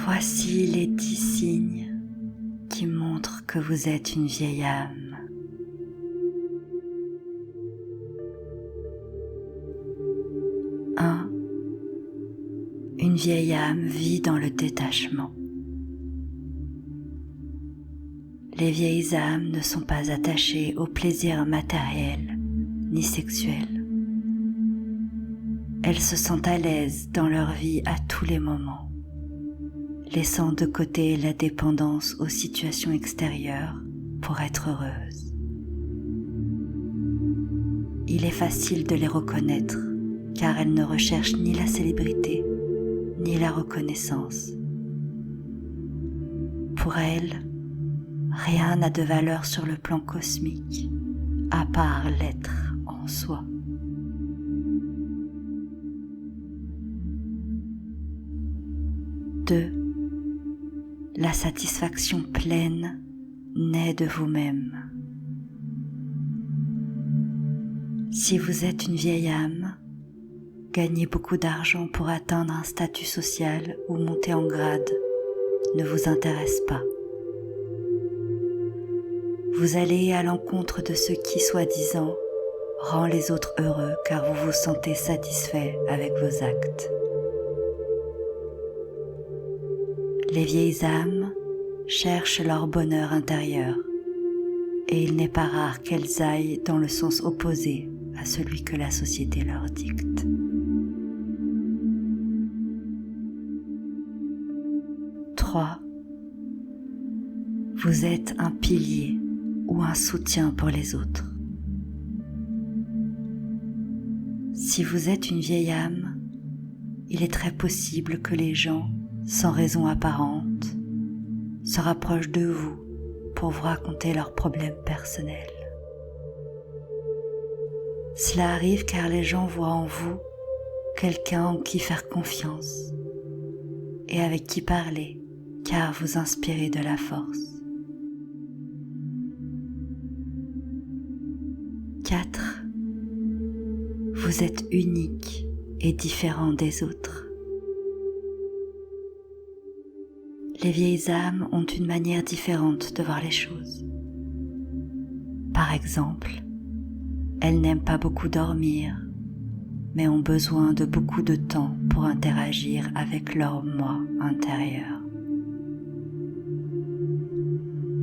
Voici les 10 signes qui montrent que vous êtes une vieille âme. 1. Une vieille âme vit dans le détachement. Les vieilles âmes ne sont pas attachées aux plaisirs matériels ni sexuels. Elles se sentent à l'aise dans leur vie à tous les moments, laissant de côté la dépendance aux situations extérieures pour être heureuses. Il est facile de les reconnaître car elles ne recherchent ni la célébrité ni la reconnaissance. Pour elles, rien n'a de valeur sur le plan cosmique à part l'être en soi. Deux, la satisfaction pleine naît de vous-même. Si vous êtes une vieille âme, gagner beaucoup d'argent pour atteindre un statut social ou monter en grade ne vous intéresse pas. Vous allez à l'encontre de ce qui, soi-disant, rend les autres heureux car vous vous sentez satisfait avec vos actes. Les vieilles âmes cherchent leur bonheur intérieur et il n'est pas rare qu'elles aillent dans le sens opposé à celui que la société leur dicte. 3. Vous êtes un pilier ou un soutien pour les autres. Si vous êtes une vieille âme, il est très possible que les gens, sans raison apparente, se rapprochent de vous pour vous raconter leurs problèmes personnels. Cela arrive car les gens voient en vous quelqu'un en qui faire confiance et avec qui parler, car vous inspirez de la force. 4. Vous êtes unique et différent des autres. Les vieilles âmes ont une manière différente de voir les choses. Par exemple, elles n'aiment pas beaucoup dormir, mais ont besoin de beaucoup de temps pour interagir avec leur moi intérieur.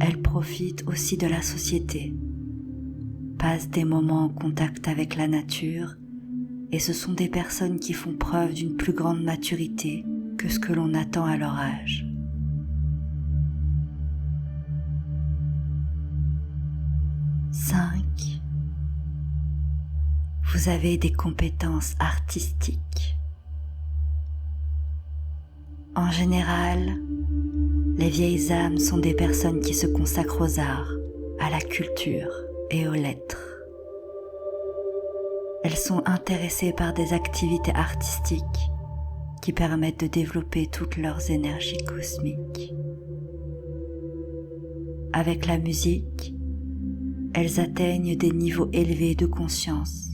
Elles profitent aussi de la société, passent des moments en contact avec la nature et ce sont des personnes qui font preuve d'une plus grande maturité que ce que l'on attend à leur âge. 5. Vous avez des compétences artistiques. En général, les vieilles âmes sont des personnes qui se consacrent aux arts, à la culture et aux lettres. Elles sont intéressées par des activités artistiques qui permettent de développer toutes leurs énergies cosmiques. Avec la musique, elles atteignent des niveaux élevés de conscience,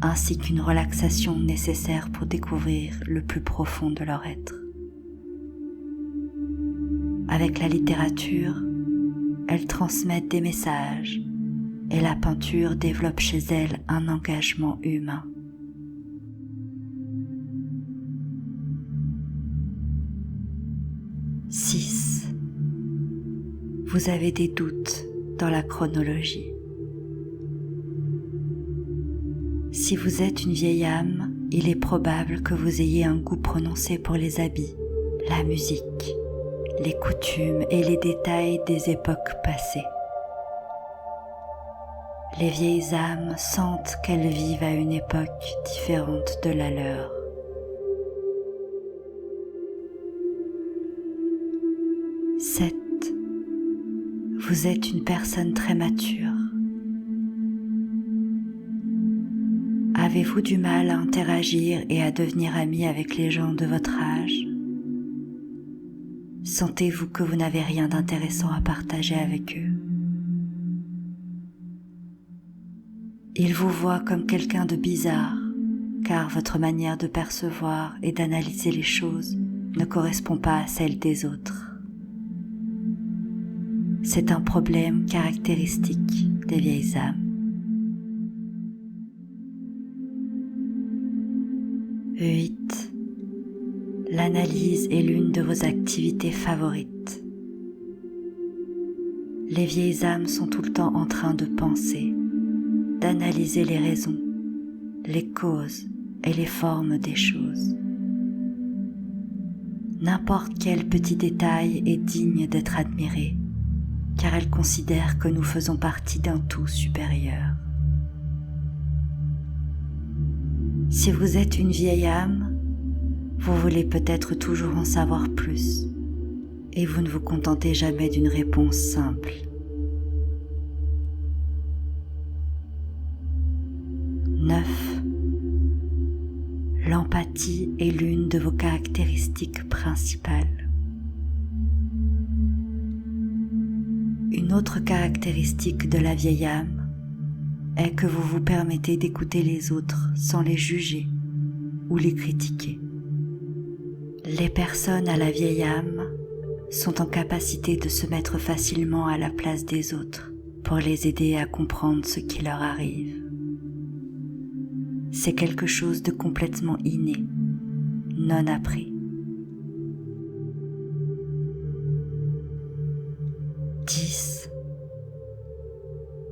ainsi qu'une relaxation nécessaire pour découvrir le plus profond de leur être. Avec la littérature, elles transmettent des messages et la peinture développe chez elles un engagement humain. 6. Vous avez des doutes dans la chronologie. Si vous êtes une vieille âme, il est probable que vous ayez un goût prononcé pour les habits, la musique, les coutumes et les détails des époques passées. Les vieilles âmes sentent qu'elles vivent à une époque différente de la leur. 7. Vous êtes une personne très mature. Avez-vous du mal à interagir et à devenir ami avec les gens de votre âge? Sentez-vous que vous n'avez rien d'intéressant à partager avec eux? Ils vous voient comme quelqu'un de bizarre, car votre manière de percevoir et d'analyser les choses ne correspond pas à celle des autres. C'est un problème caractéristique des vieilles âmes. 8. L'analyse est l'une de vos activités favorites. Les vieilles âmes sont tout le temps en train de penser, d'analyser les raisons, les causes et les formes des choses. N'importe quel petit détail est digne d'être admiré, car elles considèrent que nous faisons partie d'un tout supérieur. Si vous êtes une vieille âme, vous voulez peut-être toujours en savoir plus, et vous ne vous contentez jamais d'une réponse simple. 9. L'empathie est l'une de vos caractéristiques principales. Une autre caractéristique de la vieille âme est que vous vous permettez d'écouter les autres sans les juger ou les critiquer. Les personnes à la vieille âme sont en capacité de se mettre facilement à la place des autres pour les aider à comprendre ce qui leur arrive. C'est quelque chose de complètement inné, non appris. 10.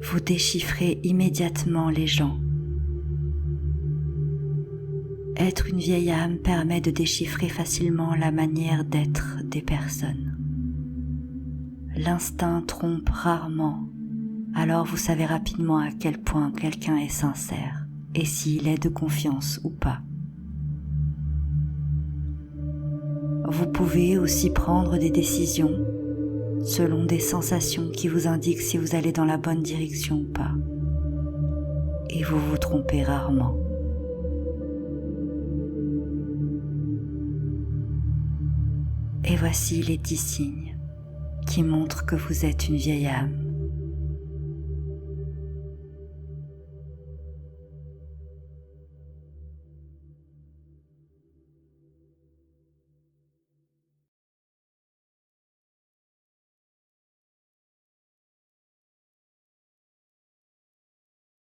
Vous déchiffrez immédiatement les gens. Être une vieille âme permet de déchiffrer facilement la manière d'être des personnes. L'instinct trompe rarement, alors vous savez rapidement à quel point quelqu'un est sincère et s'il est de confiance ou pas. Vous pouvez aussi prendre des décisions selon des sensations qui vous indiquent si vous allez dans la bonne direction ou pas. Et vous vous trompez rarement. Et voici les 10 signes qui montrent que vous êtes une vieille âme.